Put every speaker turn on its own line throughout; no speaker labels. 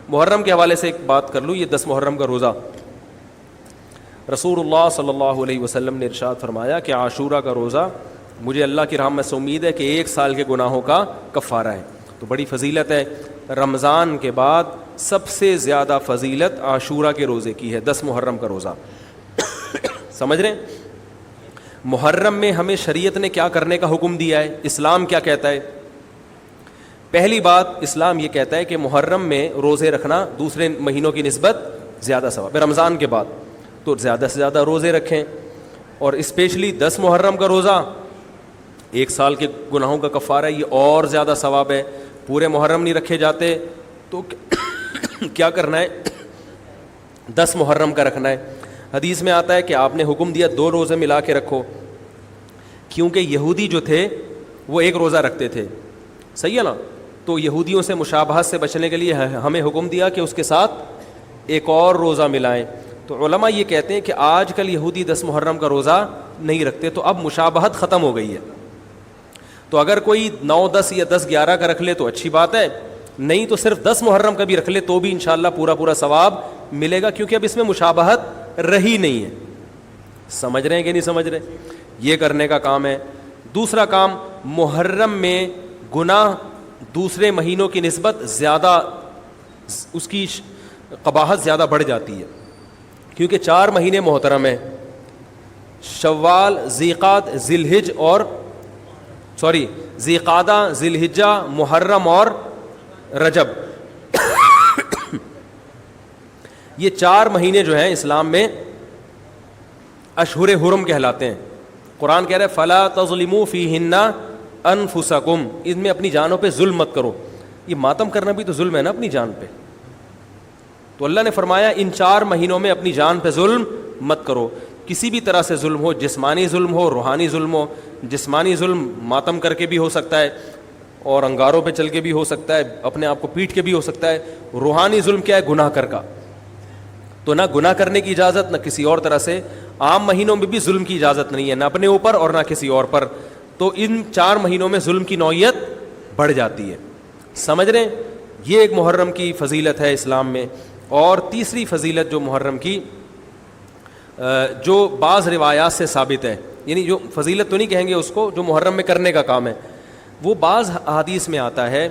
محرم کے حوالے سے ایک بات کر لوں. یہ 10 محرم کا روزہ, رسول اللہ صلی اللہ علیہ وسلم نے ارشاد فرمایا کہ عاشورہ کا روزہ مجھے اللہ کی رحمت سے امید ہے کہ 1 سال کے گناہوں کا کفارہ ہے. تو بڑی فضیلت ہے. رمضان کے بعد سب سے زیادہ فضیلت عاشورہ کے روزے کی ہے, 10 محرم کا روزہ. سمجھ رہے ہیں؟ محرم میں ہمیں شریعت نے کیا کرنے کا حکم دیا ہے, اسلام کیا کہتا ہے؟ پہلی بات, اسلام یہ کہتا ہے کہ محرم میں روزے رکھنا دوسرے مہینوں کی نسبت زیادہ ثواب ہے. رمضان کے بعد تو زیادہ سے زیادہ روزے رکھیں, اور اسپیشلی 10 محرم کا روزہ 1 سال کے گناہوں کا کفارہ ہے, یہ اور زیادہ ثواب ہے. پورے محرم نہیں رکھے جاتے تو کیا کرنا ہے, 10 محرم کا رکھنا ہے. حدیث میں آتا ہے کہ آپ نے حکم دیا 2 روزے ملا کے رکھو, کیونکہ یہودی جو تھے وہ 1 روزہ رکھتے تھے, صحیح ہے نا. تو یہودیوں سے مشابہت سے بچنے کے لیے ہمیں حکم دیا کہ اس کے ساتھ ایک اور روزہ ملائیں. تو علماء یہ کہتے ہیں کہ آج کل یہودی 10 محرم کا روزہ نہیں رکھتے, تو اب مشابہت ختم ہو گئی ہے. تو اگر کوئی 9, 10 یا 10, 11 کا رکھ لے تو اچھی بات ہے, نہیں تو صرف 10 محرم کا بھی رکھ لے تو بھی انشاءاللہ پورا ثواب ملے گا, کیونکہ اب اس میں مشابہت رہی نہیں ہے. سمجھ رہے ہیں کہ نہیں سمجھ رہے؟ یہ کرنے کا کام ہے. دوسرا کام, محرم میں گناہ دوسرے مہینوں کی نسبت زیادہ, اس کی قباحت زیادہ بڑھ جاتی ہے, کیونکہ 4 مہینے محترم ہیں, شوال, ذیقعد, ذیقعدہ, ذی الحجہ, محرم اور رجب. یہ 4 مہینے جو ہیں اسلام میں اشہر حرم کہلاتے ہیں. قرآن کہہ رہا ہے فلا تظلموا فیہن انفسکم, ان میں اپنی جانوں پہ ظلم مت کرو. یہ ماتم کرنا بھی تو ظلم ہے نا اپنی جان پہ. تو اللہ نے فرمایا ان 4 مہینوں میں اپنی جان پہ ظلم مت کرو. کسی بھی طرح سے ظلم ہو, جسمانی ظلم ہو, روحانی ظلم ہو. جسمانی ظلم ماتم کر کے بھی ہو سکتا ہے, اور انگاروں پہ چل کے بھی ہو سکتا ہے, اپنے آپ کو پیٹ کے بھی ہو سکتا ہے. روحانی ظلم کیا ہے؟ گناہ کر کا. تو نہ گناہ کرنے کی اجازت, نہ کسی اور طرح سے. عام مہینوں میں بھی ظلم کی اجازت نہیں ہے, نہ اپنے اوپر اور نہ کسی اور پر. تو ان 4 مہینوں میں ظلم کی نوعیت بڑھ جاتی ہے. سمجھ رہے ہیں؟ یہ ایک محرم کی فضیلت ہے اسلام میں. اور تیسری فضیلت جو محرم کی, جو بعض روایات سے ثابت ہے, یعنی جو فضیلت تو نہیں کہیں گے اس کو, جو محرم میں کرنے کا کام ہے, وہ بعض احادیث میں آتا ہے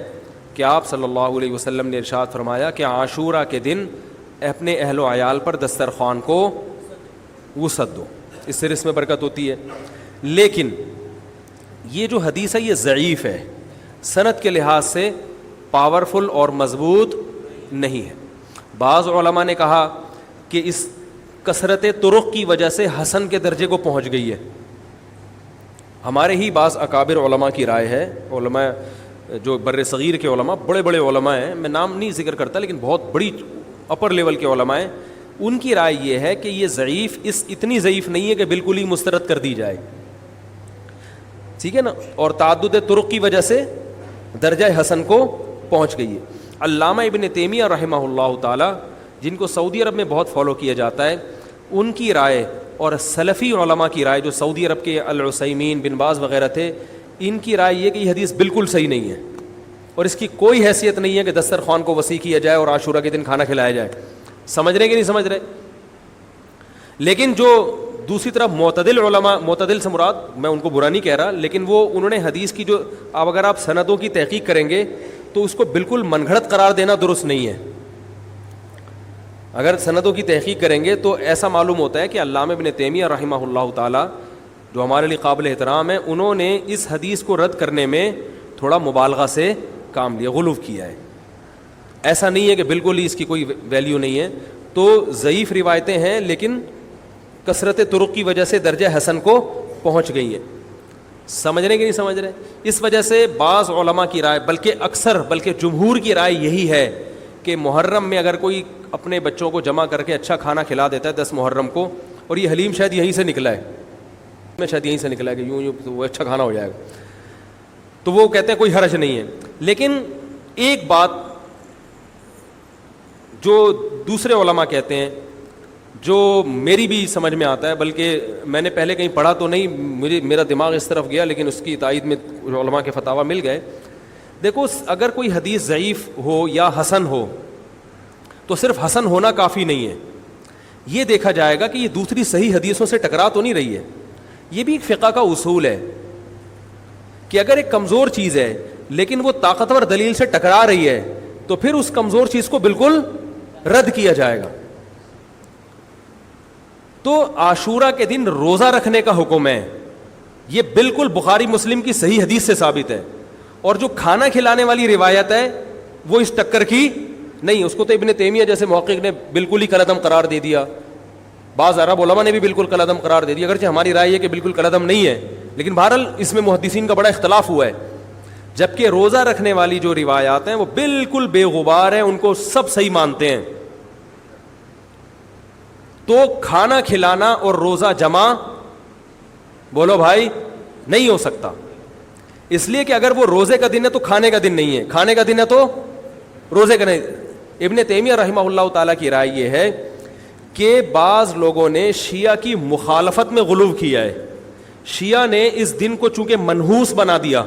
کہ آپ صلی اللہ علیہ وسلم نے ارشاد فرمایا کہ عاشورہ کے دن اپنے اہل و عیال پر دسترخوان کو وسعت دو, اس سے رزق میں برکت ہوتی ہے. لیکن یہ جو حدیث ہے یہ ضعیف ہے, سند کے لحاظ سے پاورفل اور مضبوط نہیں ہے. بعض علماء نے کہا کہ اس کثرت طرق کی وجہ سے حسن کے درجے کو پہنچ گئی ہے. ہمارے ہی بعض اکابر علماء کی رائے ہے, علماء جو بر صغیر کے علماء, بڑے بڑے علماء ہیں, میں نام نہیں ذکر کرتا لیکن بہت بڑی اپر لیول کے علماء ہیں, ان کی رائے یہ ہے کہ یہ ضعیف, اتنی ضعیف نہیں ہے کہ بالکل ہی مسترد کر دی جائے, ٹھیک ہے نا, اور تعدد طرق کی وجہ سے درجہ حسن کو پہنچ گئی ہے. علامہ ابن تیمیہ رحمہ اللہ تعالی, جن کو سعودی عرب میں بہت فالو کیا جاتا ہے, ان کی رائے اور سلفی علماء کی رائے, جو سعودی عرب کے العثیمین, بن باز وغیرہ تھے, ان کی رائے یہ کہ یہ حدیث بالکل صحیح نہیں ہے, اور اس کی کوئی حیثیت نہیں ہے کہ دسترخوان کو وسیع کیا جائے اور عاشورہ کے دن کھانا کھلایا جائے. سمجھ رہے کہ نہیں سمجھ رہے؟ لیکن جو دوسری طرف معتدل علماء, معتدل سے مراد میں ان کو برا نہیں کہہ رہا, لیکن وہ انہوں نے حدیث کی جو, اب اگر آپ سندوں کی تحقیق کریں گے تو اس کو بالکل من گھڑت قرار دینا درست نہیں ہے. اگر سندوں کی تحقیق کریں گے تو ایسا معلوم ہوتا ہے کہ علامہ ابن تیمیہ رحمہ اللہ تعالی, جو ہمارے لیے قابل احترام ہے, انہوں نے اس حدیث کو رد کرنے میں تھوڑا مبالغہ سے کام لیا, غلو کیا ہے. ایسا نہیں ہے کہ بالکل ہی اس کی کوئی ویلیو نہیں ہے. تو ضعیف روایتیں ہیں لیکن کثرت طرق کی وجہ سے درجہ حسن کو پہنچ گئی ہیں. سمجھ رہے کہ نہیں سمجھ رہے؟ اس وجہ سے بعض علماء کی رائے, بلکہ اکثر, بلکہ جمہور کی رائے یہی ہے کہ محرم میں اگر کوئی اپنے بچوں کو جمع کر کے اچھا کھانا کھلا دیتا ہے 10 محرم کو, اور یہ حلیم شاید یہیں سے نکلا ہے, میں شاید یہیں سے نکلا ہے کہ یوں وہ اچھا کھانا ہو جائے گا, تو وہ کہتے ہیں کوئی حرج نہیں ہے. لیکن ایک بات جو دوسرے علماء کہتے ہیں, جو میری بھی سمجھ میں آتا ہے, بلکہ میں نے پہلے کہیں پڑھا تو نہیں, میرا دماغ اس طرف گیا, لیکن اس کی تائید میں علماء کے فتاویٰ مل گئے. دیکھو, اگر کوئی حدیث ضعیف ہو یا حسن ہو تو صرف حسن ہونا کافی نہیں ہے، یہ دیکھا جائے گا کہ یہ دوسری صحیح حدیثوں سے ٹکرا تو نہیں رہی ہے. یہ بھی ایک فقہ کا اصول ہے کہ اگر ایک کمزور چیز ہے لیکن وہ طاقتور دلیل سے ٹکرا رہی ہے تو پھر اس کمزور چیز کو بالکل رد کیا جائے گا. تو عاشورہ کے دن روزہ رکھنے کا حکم ہے، یہ بالکل بخاری مسلم کی صحیح حدیث سے ثابت ہے. اور جو کھانا کھلانے والی روایت ہے وہ اس ٹکر کی نہیں، اس کو تو ابن تیمیہ جیسے محقق نے بالکل ہی کالعدم قرار دے دیا، بعض عرب علماء نے بھی بالکل کالعدم قرار دے دیا، اگرچہ ہماری رائے ہے کہ بالکل کالعدم نہیں ہے، لیکن بہرحال اس میں محدثین کا بڑا اختلاف ہوا ہے. جبکہ روزہ رکھنے والی جو روایات ہیں وہ بالکل بے غبار ہیں، ان کو سب صحیح مانتے ہیں. تو کھانا کھلانا اور روزہ جمع بولو بھائی نہیں ہو سکتا، اس لیے کہ اگر وہ روزے کا دن ہے تو کھانے کا دن نہیں ہے، کھانے کا دن ہے تو روزے کا نہیں. ابن تیمیہ رحمہ اللہ تعالیٰ کی رائے یہ ہے کہ بعض لوگوں نے شیعہ کی مخالفت میں غلو کیا ہے. شیعہ نے اس دن کو چونکہ منحوس بنا دیا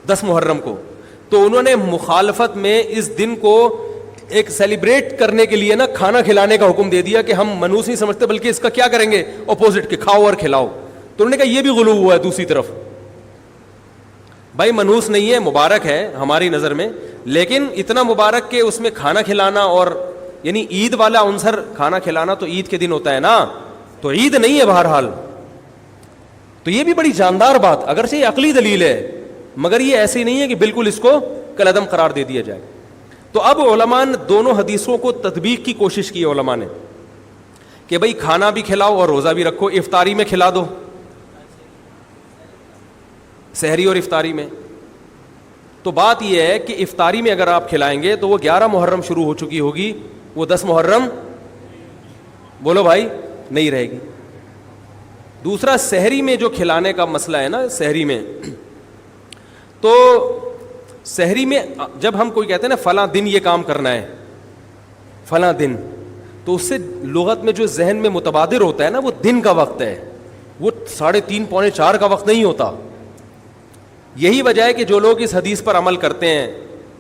10 محرم کو، تو انہوں نے مخالفت میں اس دن کو ایک سیلیبریٹ کرنے کے لیے نا کھانا کھلانے کا حکم دے دیا کہ ہم منحوس نہیں سمجھتے بلکہ اس کا کیا کریں گے اپوزٹ کہ کھاؤ اور کھلاؤ. تو انہوں نے کہا یہ بھی غلو ہوا ہے دوسری طرف. بھائی منحوس نہیں ہے، مبارک ہے ہماری نظر میں، لیکن اتنا مبارک کہ اس میں کھانا کھلانا اور یعنی عید والا عنصر کھانا کھلانا تو عید کے دن ہوتا ہے نا، تو عید نہیں ہے بہرحال. تو یہ بھی بڑی جاندار بات، اگرچہ یہ عقلی دلیل ہے مگر یہ ایسی نہیں ہے کہ بالکل اس کو کالعدم قرار دے دیا جائے. تو اب علماء نے دونوں حدیثوں کو تطبیق کی کوشش کی علماء نے کہ بھئی کھانا بھی کھلاؤ اور روزہ بھی رکھو، افطاری میں کھلا دو، سحری اور افطاری میں. تو بات یہ ہے کہ افطاری میں اگر آپ کھلائیں گے تو وہ 11 محرم شروع ہو چکی ہوگی، وہ 10 محرم بولو بھائی نہیں رہے گی. دوسرا سحری میں جو کھلانے کا مسئلہ ہے نا، سحری میں تو سحری میں جب ہم کوئی کہتے ہیں نا فلاں دن یہ کام کرنا ہے فلاں دن، تو اس سے لغت میں جو ذہن میں متبادر ہوتا ہے نا وہ دن کا وقت ہے، وہ 3:30 پونے 4 کا وقت نہیں ہوتا. یہی وجہ ہے کہ جو لوگ اس حدیث پر عمل کرتے ہیں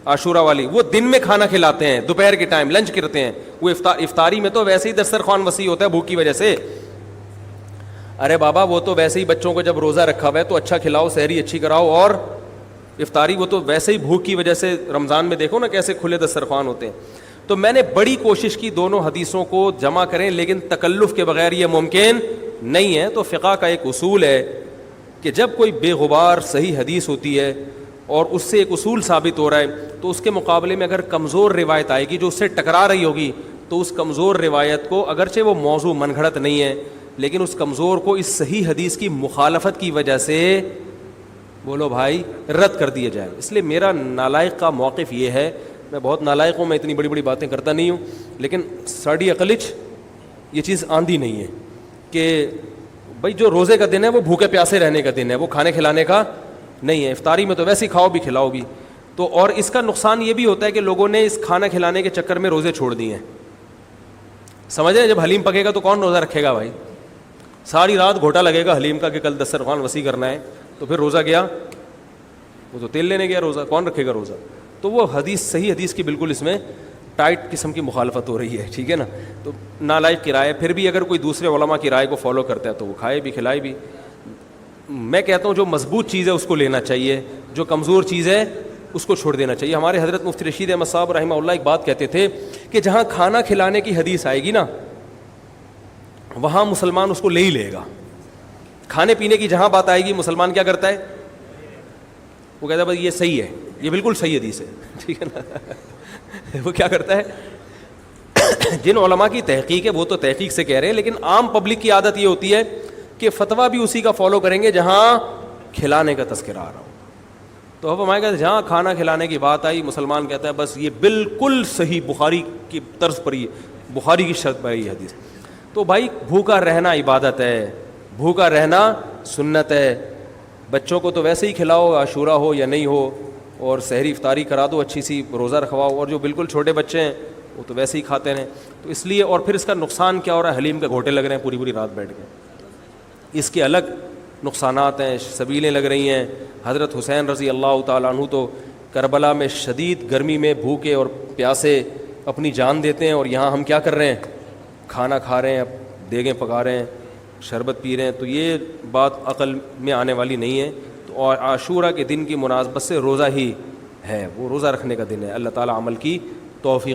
عاشورہ والی، وہ دن میں کھانا کھلاتے ہیں، دوپہر کے ٹائم لنچ کرتے ہیں. وہ افطاری میں تو ویسے ہی دسترخوان وسیع ہوتا ہے بھوک کی وجہ سے. ارے بابا وہ تو ویسے ہی بچوں کو جب روزہ رکھا ہوا ہے تو اچھا کھلاؤ، سحری اچھی کراؤ، اور افطاری وہ تو ویسے ہی بھوک کی وجہ سے رمضان میں دیکھو نا کیسے کھلے دسترخوان ہوتے ہیں. تو میں نے بڑی کوشش کی دونوں حدیثوں کو جمع کریں، لیکن تکلف کے بغیر یہ ممکن نہیں ہے. تو فقہ کا ایک اصول ہے کہ جب کوئی بے غبار صحیح حدیث ہوتی ہے اور اس سے ایک اصول ثابت ہو رہا ہے تو اس کے مقابلے میں اگر کمزور روایت آئے گی جو اس سے ٹکرا رہی ہوگی تو اس کمزور روایت کو، اگرچہ وہ موضوع من گھڑت نہیں ہے لیکن اس کمزور کو اس صحیح حدیث کی مخالفت کی وجہ سے بولو بھائی رد کر دیا جائے. اس لیے میرا نالائق کا موقف یہ ہے، میں بہت نالائق ہوں، میں اتنی بڑی بڑی باتیں کرتا نہیں ہوں، لیکن ساڑی عقلچ یہ چیز آندھی نہیں ہے کہ بھائی جو روزے کا دن ہے وہ بھوکے پیاسے رہنے کا دن ہے، وہ کھانے کھلانے کا نہیں ہے. افطاری میں تو ویسے ہی کھاؤ بھی کھلاؤ بھی. تو اور اس کا نقصان یہ بھی ہوتا ہے کہ لوگوں نے اس کھانا کھلانے کے چکر میں روزے چھوڑ دیے ہیں. سمجھ رہے، جب حلیم پکے گا تو کون روزہ رکھے گا بھائی؟ ساری رات گھوٹا لگے گا حلیم کا کہ کل دسترخوان وسیع کرنا ہے، تو پھر روزہ گیا، وہ تو تیل لینے گیا، روزہ کون رکھے گا روزہ؟ تو وہ حدیث صحیح حدیث کی بالکل اس میں ٹائٹ قسم کی مخالفت ہو رہی ہے. ٹھیک ہے نا؟ تو نالائق کی رائے، پھر بھی اگر کوئی دوسرے علماء کی رائے کو فالو کرتا ہے تو وہ کھائے بھی کھلائے بھی. میں کہتا ہوں جو مضبوط چیز ہے اس کو لینا چاہیے، جو کمزور چیز ہے اس کو چھوڑ دینا چاہیے. ہمارے حضرت مفتی رشید احمد صاحب رحمہ اللہ ایک بات کہتے تھے کہ جہاں کھانا کھلانے کی حدیث آئے گی نا وہاں مسلمان اس کو لے ہی لے گا. کھانے پینے کی جہاں بات آئے گی مسلمان کیا کرتا ہے؟ وہ کہتا ہے بھائی یہ صحیح ہے، یہ بالکل صحیح حدیث ہے. ٹھیک ہے نا؟ وہ کیا کرتا ہے؟ جن علماء کی تحقیق ہے وہ تو تحقیق سے کہہ رہے ہیں، لیکن عام پبلک کی عادت یہ ہوتی ہے کہ فتویٰ بھی اسی کا فالو کریں گے جہاں کھلانے کا تذکرہ آ رہا ہو. تو اب ہمارے کہتے ہیں جہاں کھانا کھلانے کی بات آئی مسلمان کہتا ہے بس یہ بالکل صحیح بخاری کی طرز پر، یہ بخاری کی شرط پر یہ حدیث. تو بھائی بھوکا رہنا عبادت ہے، بھوکا رہنا سنت ہے. بچوں کو تو ویسے ہی کھلاؤ عاشورہ ہو یا نہیں ہو، اور سحری افطاری کرا دو، اچھی سی روزہ رکھواؤ. اور جو بالکل چھوٹے بچے ہیں وہ تو ویسے ہی کھاتے ہیں. تو اس لیے، اور پھر اس کا نقصان کیا ہو رہا ہے؟ حلیم کے گھوٹے لگ رہے ہیں پوری پوری رات بیٹھ کے. اس کے الگ نقصانات ہیں، سبیلیں لگ رہی ہیں. حضرت حسین رضی اللہ تعالیٰ عنہ تو کربلا میں شدید گرمی میں بھوکے اور پیاسے اپنی جان دیتے ہیں اور یہاں ہم کیا کر رہے ہیں؟ کھانا کھا رہے ہیں، دیگیں پکا رہے ہیں، شربت پی رہے ہیں. تو یہ بات عقل میں آنے والی نہیں ہے. تو اور عاشورہ کے دن کی مناسبت سے روزہ ہی ہے، وہ روزہ رکھنے کا دن ہے. اللہ تعالیٰ عمل کی توفیق